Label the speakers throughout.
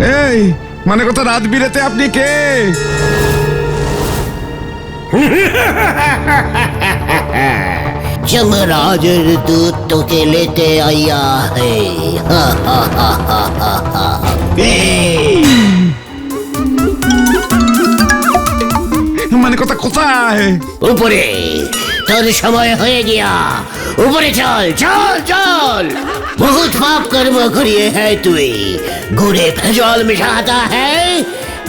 Speaker 1: এই মানে কথা, রাত বিরেতে আপনি কে?
Speaker 2: যমরাজের দূত তোকে লেতে আইয়া হে।
Speaker 1: মানে কথা কোথায়?
Speaker 2: উপরে, তোর সময় হয়ে গিয়া। উপরে চল চল চল। বহুত পাপ कर्म करिए है তুই, गुड़े फजल मिशाता है,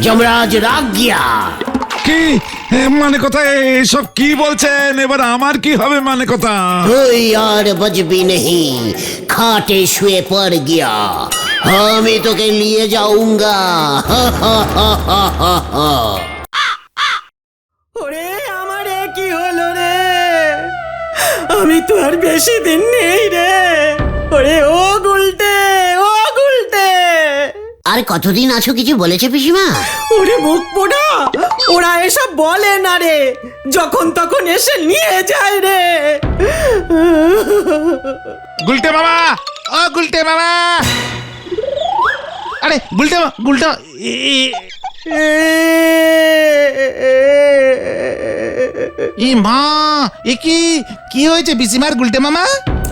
Speaker 2: যমরাজ রাগ গিয়া।
Speaker 1: কি মানে কথা, এসব কি বলছেন? এবার আমার কি হবে মানে কথা?
Speaker 2: তুই আর বজবি নেই, খাটে শুয়ে পড় গিয়া, আমি তোকে নিয়ে যাऊंगा।
Speaker 3: ওরে আমারে কি হলো রে? আমি তো আর বেশি দিন নেই রে। ওরে ও গুলটে, ও গুলটে।
Speaker 2: আর কতদিন আছো কিছু বলেছে পিসিমা?
Speaker 3: ওরে মুখ পোড়া, ওরা এসব বলে না রে, যখন তখন এসে নিয়ে যায় রে।
Speaker 4: গুলটে মামা, ও গুলটে মামা, আরে গুলটে গুলটে ই মা, এ কি হয়েছে পিসিমার? গুলটে মামা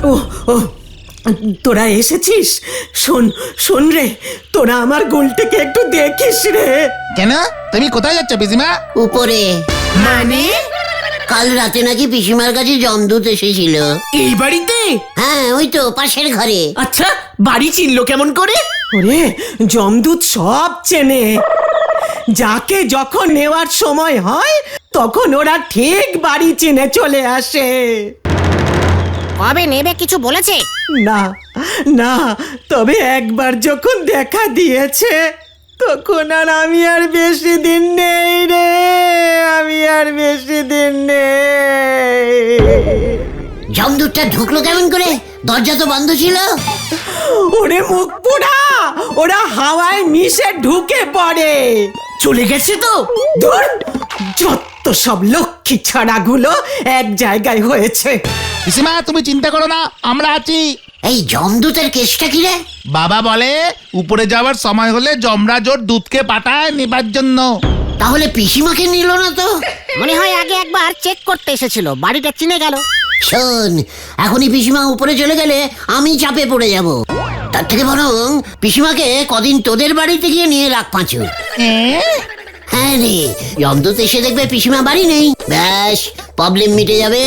Speaker 3: ও ও তোরা এসেছিস? শোন শোন রে, তোরা আমার গুলটেকে একটু দেখিস রে।
Speaker 4: কেন, তুমি কোথায় যাচ্ছ পিসিমা?
Speaker 2: উপরে।
Speaker 3: মানে?
Speaker 2: কাল রাতে নাকি পিসিমার কাছে জমদূত এসেছিল।
Speaker 3: এই বাড়িতে?
Speaker 2: হ্যাঁ, ওই তো পাশের ঘরে।
Speaker 3: আচ্ছা, বাড়ি চিনলো কেমন করে? ওরে জমদূত সব চেনে, যাকে যখন নেওয়ার সময় হয় তখন ওরা ঠিক বাড়ি চিনে চলে আসে।
Speaker 5: কবে নেবে কিছু বলেছে?
Speaker 3: না না, তবে একবার যখন দেখা দিয়েছে তখন আর আমি আর বেশি দিন নেই রে, আমি আর বেশি দিন নেই।
Speaker 2: জমদূতটা ঢুকলো কেমন করে? দরজা তো বন্ধ ছিল।
Speaker 3: ওরে মুখ পোড়া, ওরা হাওয়ায় মিশে ঢুকে পড়ে। চলে গেছে তো? ধুর, যত সব লক্ষ্মী ছাড়াগুলো এক জায়গায় হয়েছে।
Speaker 4: পিসিমা তুমি চিন্তা করো না, আমরা আছি।
Speaker 2: এই জমদূতের কেসটা কি রে?
Speaker 4: বাবা বলে উপরে যাওয়ার সময় হলে যমরাজ ওর দুধকে পাঠায় নেবার জন্য।
Speaker 2: তাহলে পিসিমাকে নিল না তো?
Speaker 5: মনে হয় আগে একবার চেক করতে এসেছিল, বাড়িটা চিনে গেল।
Speaker 2: শোন, এখনই পিসিমা উপরে চলে গেলে আমি চাপে পড়ে যাব। তার থেকে বরং পিসিমাকে কদিন তোদের বাড়িতে গিয়ে নিয়ে রাখ পাঁচু। হ্যাঁ রে, জমদূত এসে দেখবে পিসিমা বাড়ি নেই, ব্যাস প্রবলেম মিটে যাবে।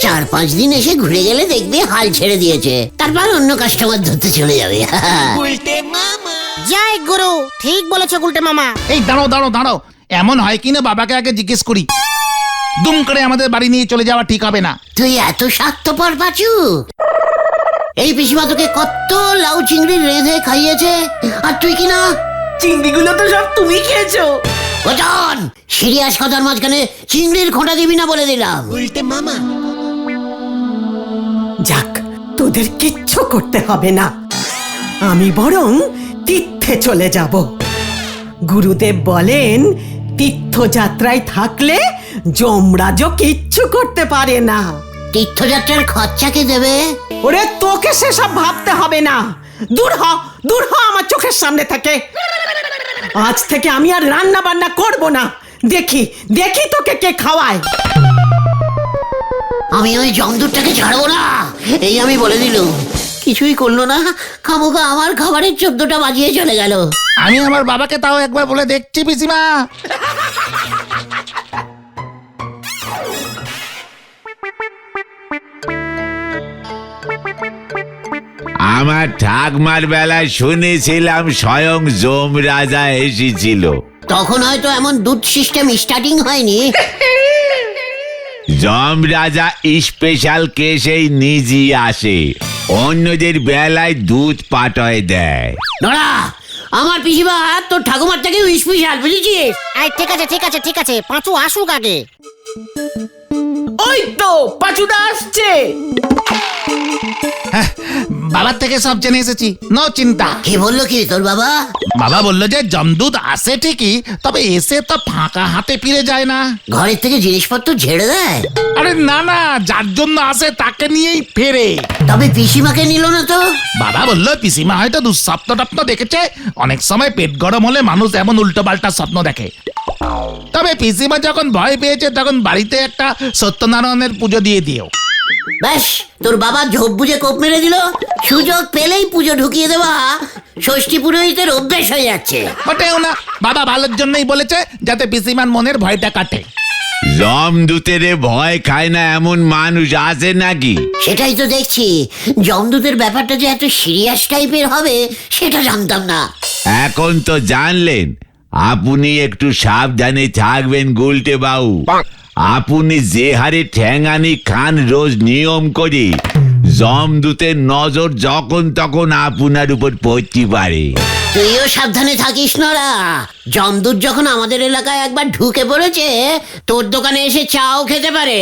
Speaker 2: 4-5 দিন এসে ঘুরে গেলে দেখবে হাল ছেড়ে দিয়েছে, তারপর অন্য কাস্টমার ধরতে চলে যাবে।
Speaker 5: জয় গুরু, ঠিক বলেছো গুলটে মামা।
Speaker 4: এই দাঁড়ো দাঁড়ো দাঁড়ো, এমন হয় কিনা বাবাকে আগে জিজ্ঞেস করি। দুম করে আমাদের বাড়ি নিয়ে চলে যাওয়া ঠিক হবে না।
Speaker 2: তুই এত স্বার্থপর পাচু? এই পিসিমা তোকে কত লাউ চিংড়ি রেঁধে খাইয়েছে, আর তুই কি না?
Speaker 3: চিংড়িগুলো তো সব তুমি খেয়েছো।
Speaker 2: ওজন সিরিয়াস কথার মাঝখানে চিংড়ির খোঁটা দিবি না বলে দিলাম।
Speaker 3: যাক, তোদের কিচ্ছু করতে হবে না, আমি বরং তীর্থে চলে যাব। গুরুদেব বলেন তীর্থযাত্রায় থাকলে যমরাজও কিচ্ছু করতে পারে না।
Speaker 2: তীর্থযাত্রার খরচা কে দেবে?
Speaker 3: ওরে তোকে সেসব ভাবতে হবে না, দূর হ, দূর হ আমার চোখের সামনে থেকে। আজ থেকে আমি আর রান্না বান্না করব না, দেখি দেখি তোকে কে খাওয়ায়।
Speaker 2: আমি ওই জমদূতটাকে ছাড়বো না, এই আমি বলে দিলুম। কিছুই করলো না, খামোখা আমার খাবারের 14টা বাজিয়ে চলে গেল।
Speaker 4: আমি আমার বাবাকে তাও একবার বলে দেখছি পিসিমা।
Speaker 6: আমার ঠাকমার বেলায় শুনেছিলাম স্বয়ং যমরাজা এসেছিল।
Speaker 2: তখন হয়তো এমন দুধ সিস্টেম স্টার্টিং হয়নি।
Speaker 6: যমরাজা স্পেশাল কেসেই নিজেই আসে, অন্যদের বেলায় দুধ পাঠায় দেয়।
Speaker 2: নড়া, আমার পিসিমা তোর ঠাকুমার থেকে স্পেশাল, বুঝেছিস?
Speaker 5: এই ঠিক আছে ঠিক আছে ঠিক আছে, পাঁচু আসুক আগে।
Speaker 3: ওই তো পাচুদা আসছে।
Speaker 4: বাবার থেকে সব জেনে এসেছি, নো চিন্তা।
Speaker 2: কি বললো কি তোর বাবা?
Speaker 4: বাবা বললো যে যমদূত আসে ঠিকই, তবে এসে তো ফাঁকা হাতে ফিরে যায় না।
Speaker 2: ঘরের থেকে জিনিসপত্র ঝেড়ে দেয়?
Speaker 4: আরে না না, যার জন্য আসে তাকে নিয়েই ফেরে।
Speaker 2: তবে পিসিমাকে নিল না তো?
Speaker 4: বাবা বললো পিসিমা হয়তো দুঃস্বপ্ন টপ্ন দেখেছে। অনেক সময় পেট গরম হলে মানুষ এমন উল্টো পাল্টা স্বপ্ন দেখে। তবে পিসিমা যখন ভয় পেয়েছে তখন বাড়িতে একটা সত্যনারায়ণের পুজো দিয়ে দিও।
Speaker 2: ব্যাস, তোর বাবা ঝোপ বুঝে কোপ মেরে দিল। সুযোগ পেলেই পুজো ঢুকিয়ে দেওয়া ষষ্ঠী পুরোহিতের অভ্যেস হয়ে যাচ্ছে।
Speaker 4: ওটাও না, বাবা ভালোর জন্যই বলেছে, যাতে পিসিমার মনের ভয়টা কাটে।
Speaker 6: জমদূতের ভয় খায় না এমন মানুষ আছে নাকি?
Speaker 2: সেটাই তো দেখছি, যমদূতের ব্যাপারটা যে এত সিরিয়াস টাইপের হবে সেটা জানতাম না।
Speaker 6: এখন তো জানলেন। আপনি একটু সাবধানে থাকবেন গুলটে বাবু। আপনি যে হারে ঠ্যাঙানি খান রোজ নিয়ম করে, জমদূতের নজর যখন তখন আপনার উপর পড়তে পারে।
Speaker 2: তুইও সাবধানে থাকিস নরা। যমদূত যখন আমাদের এলাকায় একবার ঢুকে পড়েছে, তোর দোকানে এসে চাও খেতে পারে।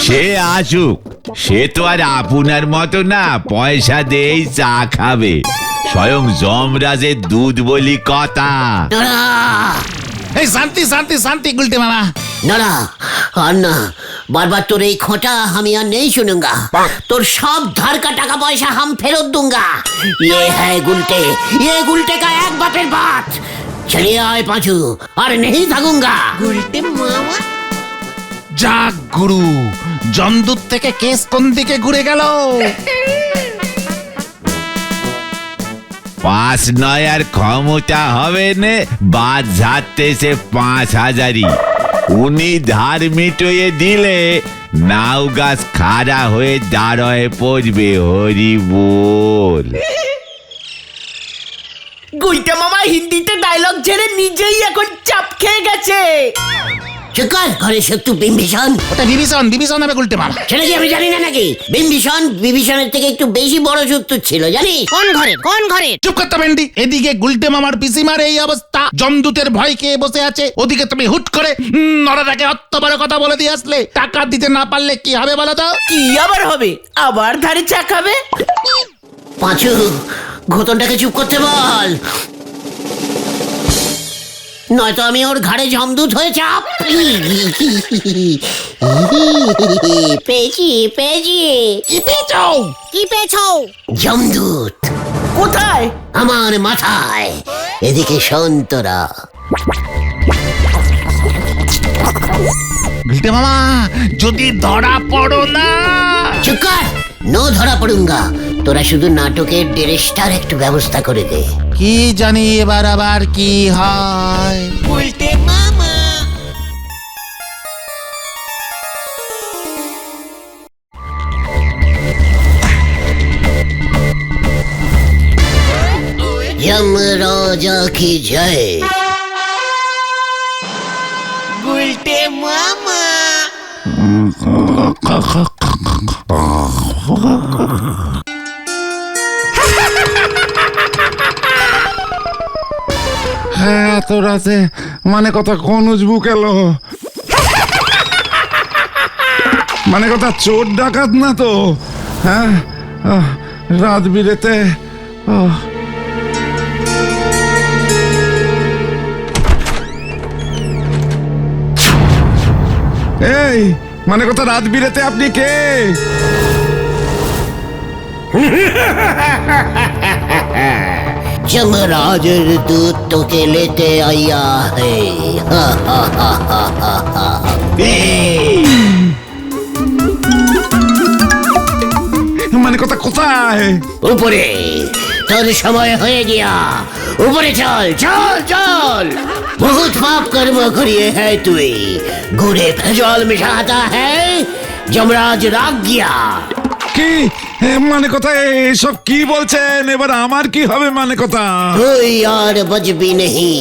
Speaker 6: সে আসুক, সে তো আর আপনার মতো না পয়সা দিয়েই চা খাবে। স্বয়ং যমরাজের দুধ বলি কথা।
Speaker 2: নরা,
Speaker 4: এই শান্তি শান্তি শান্তি গুলটে মামা।
Speaker 2: নরা, আর না, বারবার তোর এই খোঁটা আমি আর নেই শুনুঙ্গা। তোর সব ধার কা টাকা পয়সা হাম ফেরত दूंगा। ये है गुलटे का एक बापेर बात। चलिए आए पांचू, और नहीं थाकूंगा।
Speaker 4: যাক গুরু, যমদূত থেকে কেস কোন দিকে ঘুরে গেল।
Speaker 6: পাঁচ নয় আর ক্ষমতা হবে না, বাদ ঝাড়তেছে 5,000। উনি ধার মিটিয়ে দিলে নাও গাছ খাড়া হয়ে দাঁড়ায় পড়বে। হরি বল।
Speaker 3: গুলটা মামা হিন্দিতে ডায়লগ ঝেড়ে নিজেই এখন চাপ খেয়ে গেছে।
Speaker 2: চুকার ঘরে শত্রু বিম্বিষণ।
Speaker 4: ওটা বিভীষণ, বিভীষণ হবে গুলটে মামা।
Speaker 2: সেটা কি আমি জানি না নাকি? বিভীষণের থেকে একটু বেশি বড় শত্রু ছিল, জানিস?
Speaker 5: কোন ঘরে কোন ঘরে?
Speaker 4: চুপ করতে ভেন্ডি। এদিকে গুলটে মামার পিসিমার এই অবস্থা, যমদূতের ভয় খেয়ে বসে আছে। ওদিকে তুমি হুট করে নরাটাকে অত বড় কথা বলে দিয়ে আসলে। টাকা দিতে না পারলে কি হবে বলো তো?
Speaker 3: কি আবার হবে? আবার ধারে চা খাবে?
Speaker 2: পাঁচু, ঘোতনটাকে চুপ করতে বল, নয়তো আমি ওর ঘাড়ে যমদূত হয়ে চাপ। পেয়েছি পেয়েছি।
Speaker 4: কি পেয়েছো?
Speaker 5: কি পেয়েছো?
Speaker 2: যমদূত
Speaker 3: কোথায়?
Speaker 2: আমার মাথায়। এদিকে শোন তোরা।
Speaker 4: গুলটে মামা, যদি ধরা পড়ো না।
Speaker 2: চুপ কর, নো ধরা পড়ুঙ্গা। তোরা শুধু নাটকের ড্রেসটার একটু ব্যবস্থা করে দে।
Speaker 4: কি জানি এবার আবার কি হয়।
Speaker 2: यमराजा की जय।
Speaker 1: হ্যাঁ, তো রাতে মানে কথা কোন উজবুক এলো? মানে কথা চোর ডাকাত না তো? হ্যাঁ, রাত বিরেতে। এই মানে কথা রাত বিরেতে আপনি কে?
Speaker 2: यमराजर दूत तो के लेते आया है।
Speaker 1: মানে কথা কোথায়?
Speaker 2: উপরে। তোর সময় হয়ে গিয়া। উপরে চল চল চল। बहुत पाप कर्म करिए है तुई। गुड़े फजल मिशाता है, যমরাজ রাগ গিয়া।
Speaker 1: কি মানে কথা এসব কি বলছেন? এবার আমার কি হবে মানে কথা?
Speaker 2: তুই আর বজবি नहीं,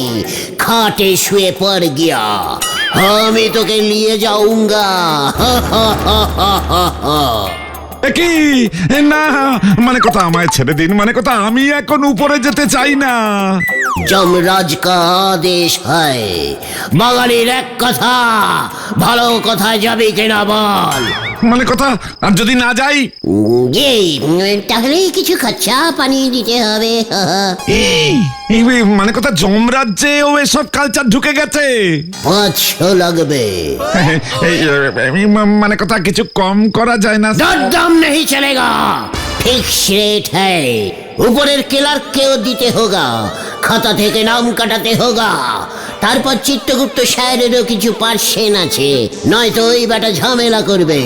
Speaker 2: খাটে শুয়ে পড় গিয়া। আমি তোকে নিয়ে যাऊंगा।
Speaker 1: কি না, মানে কথা আমায় ছেড়ে দিন, মানে কথা আমি এখন উপরে যেতে চাই না।
Speaker 2: যমরাজ কা আদেশ হয়, বাঙালির এক কথা, ভালো কথায় যাবি কিনা বল।
Speaker 1: মানে কথা আর যদি না যাই?
Speaker 2: জি, তাহলে কিছু খরচা পানি দিতে হবে।
Speaker 1: এই মানে কথা যমরাজ্যে ও এসব কালচার ঢুকে গেছে।
Speaker 2: 500 লাগবে।
Speaker 1: মানে কথা কিছু কম করা যায় না?
Speaker 2: दम नहीं चलेगा, फिक्स रेट है। ऊपरेर क्लार्क केও দিতে होगा, খাতা থেকে নাম কাটাতে होगा। তারপর চিত্তগুপ্ত সাহেবেরও কিছু পার্সেন্ট আছে, নয়তো ওই বেটা ঝামেলা করবে।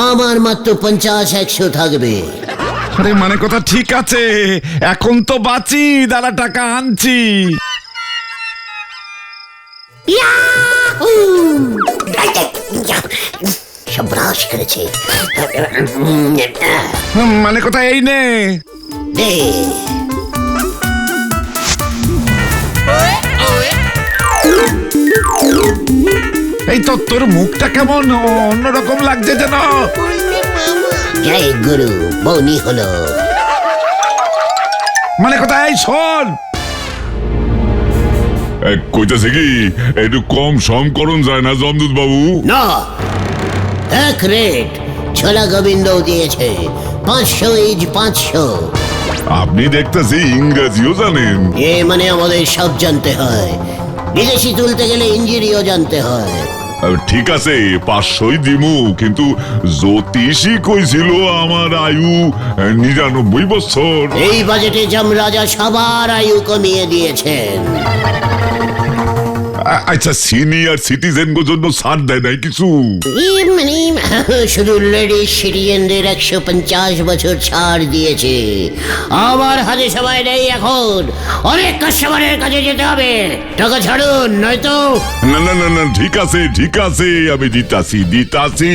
Speaker 2: আমার মাত্র 50-100 থাকবে।
Speaker 1: আরে মানে কথা ঠিক আছে, এখন তো বাঁচি, দাদা টাকা আনছি।
Speaker 2: ইয়াহু! সর্বনাশ করেছে।
Speaker 1: মানে কথা এই নে।
Speaker 2: দে।
Speaker 1: এই তো তোর মুখটা কেমন অন্যরকম লাগছে যেন।
Speaker 2: জয় গুরু, বৌনি হলো।
Speaker 1: মানে কথা এই শোন,
Speaker 7: কইতাছে কি একটু কম সম করুন যায় না জমদূত বাবু?
Speaker 2: না, এক রেট। ছোলা গোবিন্দ দিয়েছে 500 ইজ 500।
Speaker 7: আপনি দেখতেছি ইংরেজিও জানেন।
Speaker 2: এ মানে আমাদের সব জানতে হয়, বিদেশি তুলতে গেলে ইঞ্জিনিও জানতে হয়।
Speaker 7: ঠিক আছে 500ই দিমু, কিন্তু জ্যোতিষী কইছিল আমার আয়ু 99 বছর।
Speaker 2: এই বাজেটে যমরাজা সবার আয়ু কমিয়ে দিয়েছেন।
Speaker 7: আচ্ছা সিনিয়র সিটিজেন গো জন্য ছাড় দেয় নাই কিছু?
Speaker 2: মানে শুধু লেডিস সিটিজেনদের 150 বছর ছাড় দিয়েছে। আমার হাতে সময় নেই এখন, অনেক কাস্টমারের কাছে যেতে হবে। টাকা ছাড়ুন, নয়তো।
Speaker 7: না না না না, ঠিক আছে আমি দিতাছি।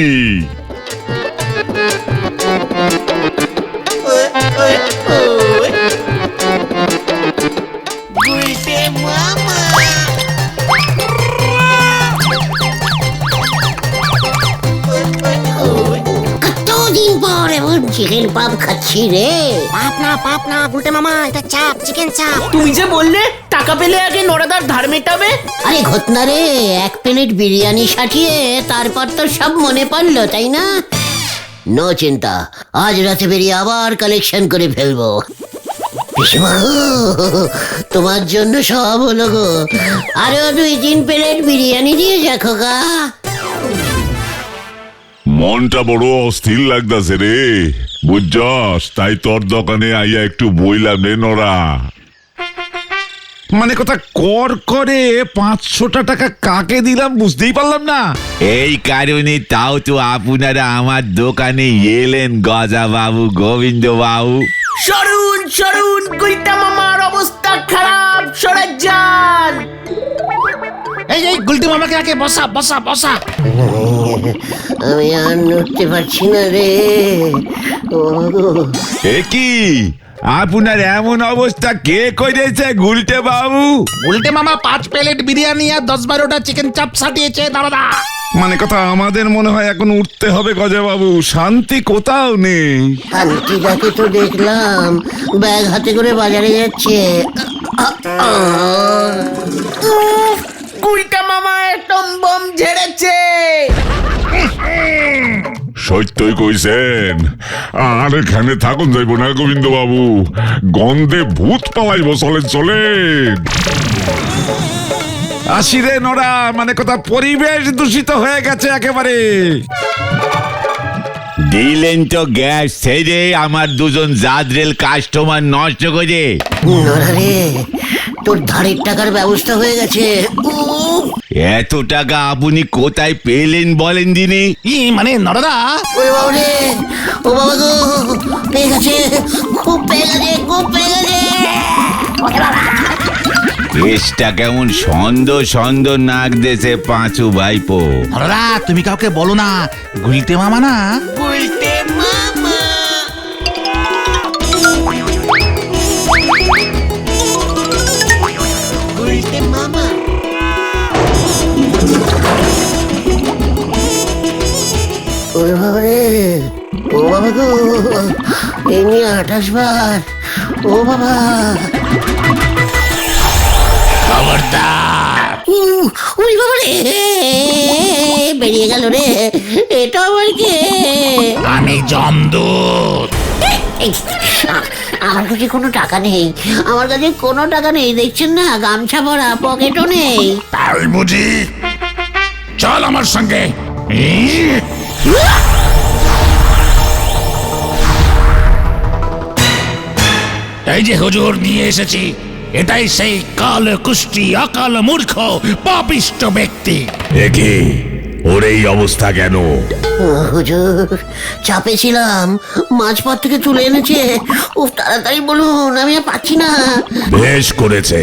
Speaker 2: কতদিন পর এমন চিকেন পাপ খাচ্ছি রে।
Speaker 5: পাপ না গুলটে মামা, এটা চাপ, চিকেন চাপ।
Speaker 3: তুমি যে বললে টাকা পেলে আগে নড়াদার ধার মেটাবে।
Speaker 2: আরে ঘটনা রে, 1 প্লেট বিরিয়ানি সাটিয়ে তারপর তো সব মনে পড়লো, তাই না? নো চিন্তা, আজ রাতে বেরিয়ে আবার কালেকশন করে ফেলবো। পিসিমা গো, তোমার জন্য সব হলো গো। আরো 2-3 প্লেট বিরিয়ানি দিয়ে দেখো গা।
Speaker 7: মনটা বড় অস্থির লাগতাছে রে, বুঝছস? তাই তোর দোকানে আইয়া একটু বইলাম রে নরা।
Speaker 1: মানে কথা কর করে 500টা টাকা কাকে দিলাম বুঝতেই পারলাম না।
Speaker 6: এই কারণে তাও তো আপনারা আমার দোকানে এলেন গজা বাবু, গোবিন্দ বাবু।
Speaker 3: সরুন, গুলটা মামার অবস্থা খারাপ, সরে যান।
Speaker 4: এই গুলটি মামাকে আগে বসা।
Speaker 2: আমি আর নড়তে পারছি না রে।
Speaker 6: এ কি আপনার এমন অবস্থা কে করেছে গুলটে বাবু?
Speaker 4: গুলটে মামা 5 প্লেট বিরিয়ানি আর 10-12টা চিকেন চাপ সাটিয়েছে দাদা।
Speaker 1: মানে কথা আমাদের মনে হয় এখন উঠতে হবে গজা বাবু, শান্তি কোথাও নেই।
Speaker 2: শান্তিটাকে তো দেখলাম ব্যাগ হাতে করে বাজারে যাচ্ছে।
Speaker 3: গুলটা মামা একদম বম ঝেড়েছে।
Speaker 7: সত্যই কইছেন, আর এখানে থাকুন যাইব না গোবিন্দ বাবু, গন্ধে ভূত পালাইব। চলেন।
Speaker 1: আসি রে নোরা, মানে কথা পরিবেশ দূষিত হয়ে গেছে একেবারে।
Speaker 6: দিলেন তো গ্যাস ছেড়ে আমার দুজন জাদরেল কাস্টমার নষ্ট করে।
Speaker 2: রে, তোর ধারের টাকার ব্যবস্থা হয়ে গেছে।
Speaker 6: এত টাকা আপনি কোথায় পেলেন বলেন দিনি?
Speaker 4: মানে নরদা,
Speaker 2: ওরে বাবা রে, ও বাবা গো, পেয়ে গেছে, খুব পেয়ে গেছে।
Speaker 6: কেসটা কেমন সন্দ নাক দেশে পাঁচু ভাইপো।
Speaker 4: নরদা তুমি কাউকে বলো না, গুলটে মামা না।
Speaker 3: গুলটে মামা।
Speaker 2: ওরে বাবা রে, ও বাবা গো, এই নিয়ে 28 বার। ও বাবা,
Speaker 4: খবরদার!
Speaker 2: ওই বাবা রে, বেরিয়ে গেল রে। এটা আবার কে?
Speaker 4: আমি জমদূত।
Speaker 2: আমার কাছে কোনো টাকা নেই, আমার কাছে কোনো টাকা নেই, দেখছেন না? গামছা পরা, পকেটও নেই।
Speaker 4: তাই বুঝি? চল আমার সঙ্গে। এই যে হুজুর নিয়ে এসেছি, এটাই সেই কাল কুষ্টি অকাল মূর্খ পাপিষ্ট ব্যক্তি।
Speaker 7: একে ওর এই অবস্থা কেন?
Speaker 2: হুজুর, চাপে ছিলাম, মাঝপথ থেকে তুলে এনেছে। ও তাড়াতাড়ি বলুন, আমি আর পাচ্ছি না।
Speaker 7: বেশ করেছে,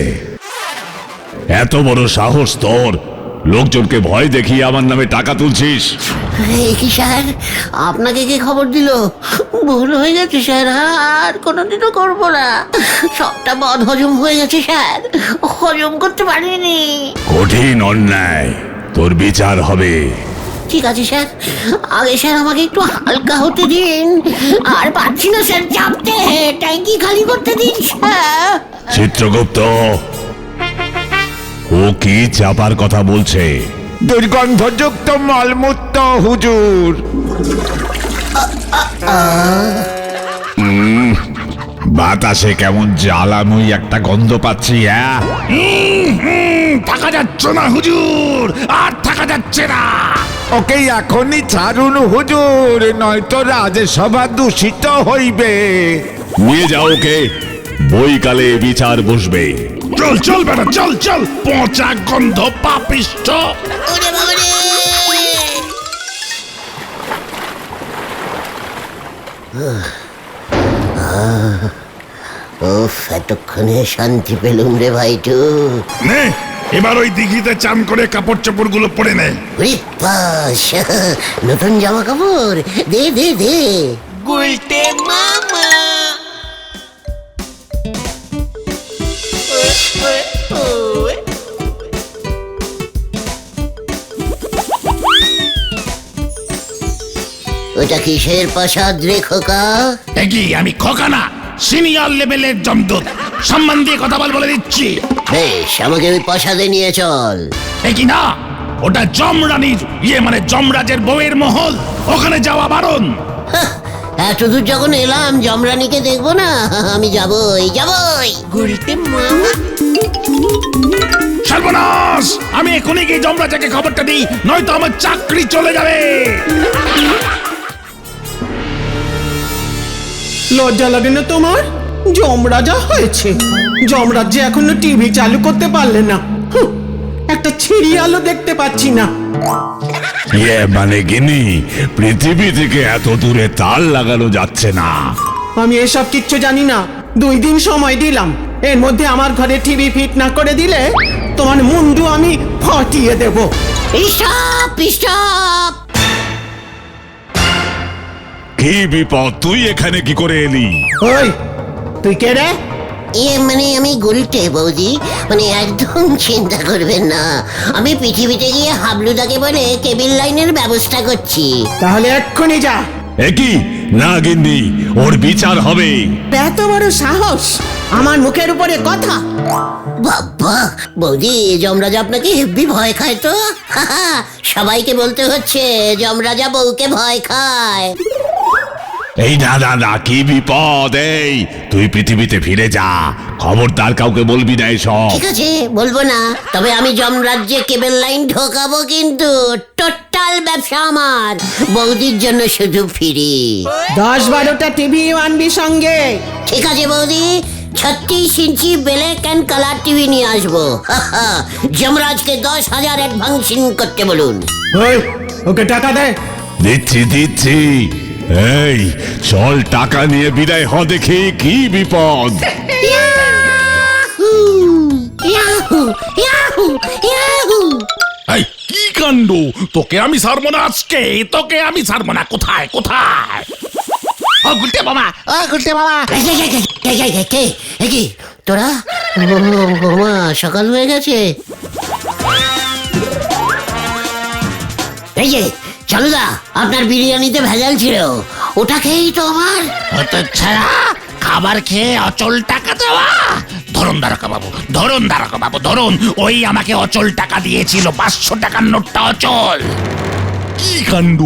Speaker 7: এত বড় সাহস তোর! লোকজনকে ভয় দেখিয়ে আমার নামে টাকা তুলছিস।
Speaker 2: এই কি স্যার, আপনাকে কে খবর দিল? ভুল হয়ে গেছে স্যার, আর কোনোদিনও করবো না। সবটা বদ হজম হয়ে গেছে স্যার, হজম করতে পারিনি।
Speaker 7: কঠিন অন্যায়, তোর বিচার হবে।
Speaker 2: ঠিক আছে স্যার, আগে স্যার আমাকে একটু হালকা হতে দিন। আর পাচ্ছি না স্যার চাপতে, ট্যাঙ্কি খালি করতে দিন স্যার।
Speaker 7: চিত্রগুপ্ত, ও কি চাপার কথা বলছে?
Speaker 1: দুর্গন্ধযুক্ত মলমূত্র হুজুর।
Speaker 7: বাতাসে কেমন জ্বালাময়ী একটা গন্ধ পাচ্ছি। হ্যাঁ,
Speaker 4: থাকা যাচ্ছে না হুজুর, আর থাকা যাচ্ছে না।
Speaker 1: ওকে এখনই ছাড়ুন হুজুর, নয়তো রাজসভা দূষিত হইবে।
Speaker 7: নিয়ে যাও ওকে, বইকালে বিচার বসবে।
Speaker 4: চল চল বেটা, চল চল, পচা গন্ধ পাপিষ্ট।
Speaker 2: ওরে বাবা রে! উফ, এতক্ষণে শান্তি পেলুম রে ভাইটু।
Speaker 4: নে, এবার ওই দিঘিতে চান করে কাপড় চোপড় গুলো পরে নে।
Speaker 2: ওরে বাস, নতুন জামা কাপড় দে দে দে। গুলটে মামা। ওটা কিসের প্রাসাদ রে খোকা?
Speaker 4: দেখি আমি খোকা না, সিনিয়র লেভেলের জমদূত, সম্মান দিয়ে কথা বলে দিচ্ছি।
Speaker 2: বেশ, আমাকে ওই প্রাসাদে নিয়ে চল।
Speaker 4: দেখি না, ওটা যমরানীর মানে যমরাজের বউয়ের মহল, ওখানে যাওয়া বারণ।
Speaker 2: হাহ, এত দূর যখন এলাম, যমরানীকে দেখবো না? আমি যাবই যাবই। গুলটে মামা।
Speaker 4: সর্বনাশ! আমি এখনই গিয়ে যমরাজাকে খবরটা দিই, নয়তো আমার চাকরি চলে যাবে।
Speaker 3: লজ্জা লাগে না তোমার? যমরাজা হয়েছে, যমরাজ্যে এখনো টিভি চালু করতে পারলে না। হুঁ, একটা সিরিয়ালও দেখতে পাচ্ছি না।
Speaker 7: মানে গিনি, পৃথিবী থেকে এত দূরে তার লাগানো যাচ্ছে না।
Speaker 3: আমি এসব কিচ্ছু জানি না। 2 দিন সময় দিলাম, এর মধ্যে আমার ঘরে টিভি ফিট না করে দিলে তোমার মুন্ডু আমি ফাটিয়ে দেব।
Speaker 2: Stop stop!
Speaker 7: কি বিপদ, তুই এখানে কি করে এলি?
Speaker 3: ওই, তুই কে রে?
Speaker 2: মানে আমি গুলটে বৌদি, মানে একদম চিন্তা করবেন না। আমি পৃথিবীতে গিয়ে হাবলুদাকে বলে কেবিল লাইনের ব্যবস্থা করছি।
Speaker 3: তাহলে এক্ষুনি যা।
Speaker 7: একই না গিন্নি, ওর বিচার হবে।
Speaker 3: এত বড় সাহস, আমার মুখের উপরে কথা!
Speaker 2: বাবা, বৌদি, যমরাজা আপনাকে হেব্বি ভয় খায় তো? সবাইকে বলতে হচ্ছে যমরাজা বউকে ভয় খায়।
Speaker 7: এই না না না, কি বিপদ! এই তুই পৃথিবীতে ফিরে যা, খবরদার কাউকে বলবি না এসব।
Speaker 2: ঠিক আছে, বলবো না। তবে আমি যমরাজ্যে কেবল লাইন ঢোকাবো, কিন্তু টোটাল ব্যবসা আমার। বৌদির জন্য শুধু ফিরি।
Speaker 3: 10-12টা টিভি আনবি সঙ্গে।
Speaker 2: ঠিক আছে বৌদি, 36 ইঞ্চি ব্ল্যাক অ্যান্ড কালার টিভি নিয়ে আসবো। যমরাজকে 10,000 অ্যাডভান্সিং করতে বলুন।
Speaker 3: ওই, ওকে টাকা দে।
Speaker 7: দিচ্ছি দিচ্ছি। এই চল, টাকা নিয়ে বিদায় হ দেখি, কি বিপদ!
Speaker 2: ইয়াহু! ইয়াহু! ইয়াহু! ইয়াহু!
Speaker 4: এই কি কাণ্ড! তোকে আমি ছাড়বো না আজকে, তোকে আমি ছাড়বো না। কোথায় কোথায়? ও গুলটে মামা, ও গুলটে মামা!
Speaker 2: কে কি তোরা? মা, সকাল হয়ে গেছে। এই যে চালুদা, আপনার বিরিয়ানিতে ভেজাল ছিল, ওটাকেই তো আমার।
Speaker 4: ছাড়া খাবার খেয়ে অচল টাকা দেওয়া। ধরুন দারোগা বাবু, ধরুন দারোগা বাবু, ধরুন। ওই আমাকে অচল টাকা দিয়েছিল, 500 টাকার নোটটা অচল।
Speaker 8: কি কাণ্ড,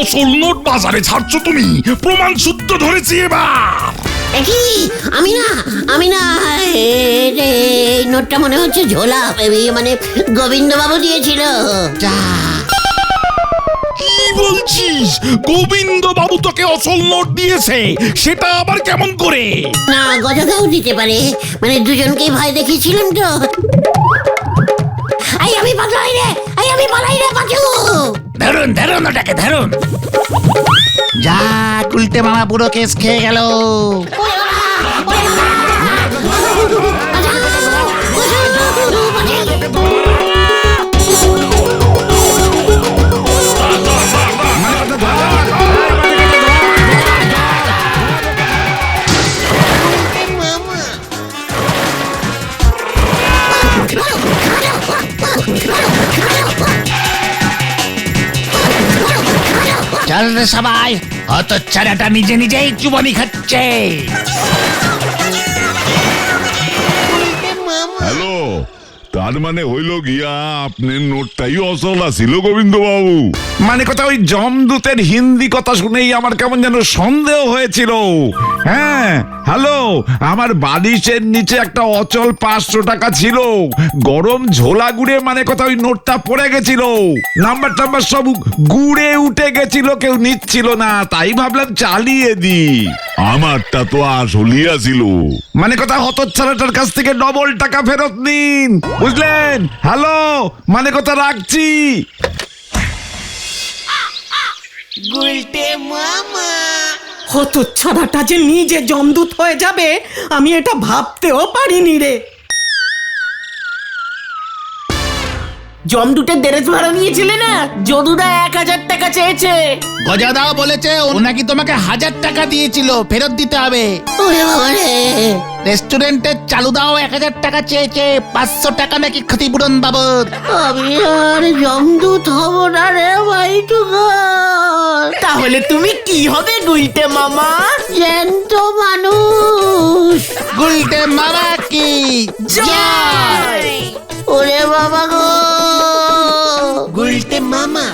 Speaker 8: অসল নোট বাজারে ছাড়ছো তুমি? প্রমাণ সূত্র ধরেছি এবার।
Speaker 2: কি? আমি না এই নোটটা মনে হচ্ছে ঝোলা, মানে গোবিন্দ বাবু দিয়েছিল।
Speaker 4: যা,
Speaker 8: কি বলছিস? গোবিন্দ বাবু তোকে অসল নোট দিয়েছে? সেটা আবার কেমন করে?
Speaker 2: না, গজাদাও দিতে পারে, মানে দুজনকেই ভয় দেখিয়েছিলেন তো। আমি পালাই রে পাচু।
Speaker 4: ধরুন ধরুন ওটাকে ধরুন। যা, উল্টে মামা পুরো কেস খেয়ে গেল। চল রে সবাই, হতচ্ছাড়াটা নিজে নিজেই চুবনি খাচ্ছে।
Speaker 7: হ্যালো, তার মানে হইল গিয়া আপনার নোটটাই অসল আছিল গোবিন্দ বাবু?
Speaker 1: মানে কথা ওই জমদূতের হিন্দি কথা শুনেই আমার কেমন যেন সন্দেহ হয়েছিল। হ্যাঁ, হ্যালো, আমার বালিশের নিচে একটা অচল 500 টাকা ছিল, গরম ঝোলা গুড়ে, মানে কথা ওই নোটটা পড়ে গেছিল, নাম্বার টাম্বার সব গুড়ে উঠে গেছিল, কেউ নিচ্ছিল না, তাই ভাবলাম চালিয়ে দি।
Speaker 7: আমারটা তো আসলই আছিল।
Speaker 1: মানে কথা হতচ্ছাড়াটার কাছ থেকে ডবল টাকা ফেরত নিন, বুঝলেন? হ্যালো, মানে কথা রাখছি।
Speaker 3: হতচ্ছাড়াটা যে নিজে জমদূত হয়ে যাবে আমি এটা ভাবতেও পারিনি রে। জমদূতের দেরেজ ভাড়া নিয়েছিলে না, যদুদা 1000 টাকা চেয়েছে।
Speaker 4: গজাদাও বলেছে ও নাকি তোমাকে 1000 টাকা দিয়েছিল, ফেরত দিতে হবে।
Speaker 2: ওরে বাবা রে,
Speaker 4: রেস্টুরেন্টের চালুদাও 1000 টাকা চেয়েছে, 500 টাকা নাকি ক্ষতিপূরণ বাবদ।
Speaker 2: আমি আর জমদূত হব না রে ভাইটুকু।
Speaker 3: তাহলে তুমি কি হবে গুলটে মামা?
Speaker 2: জ্যান্ত মানুষ।
Speaker 4: গুলটে মামা কি
Speaker 3: জয়!
Speaker 2: ওরে বাবা গো।
Speaker 3: গুলটে মামা।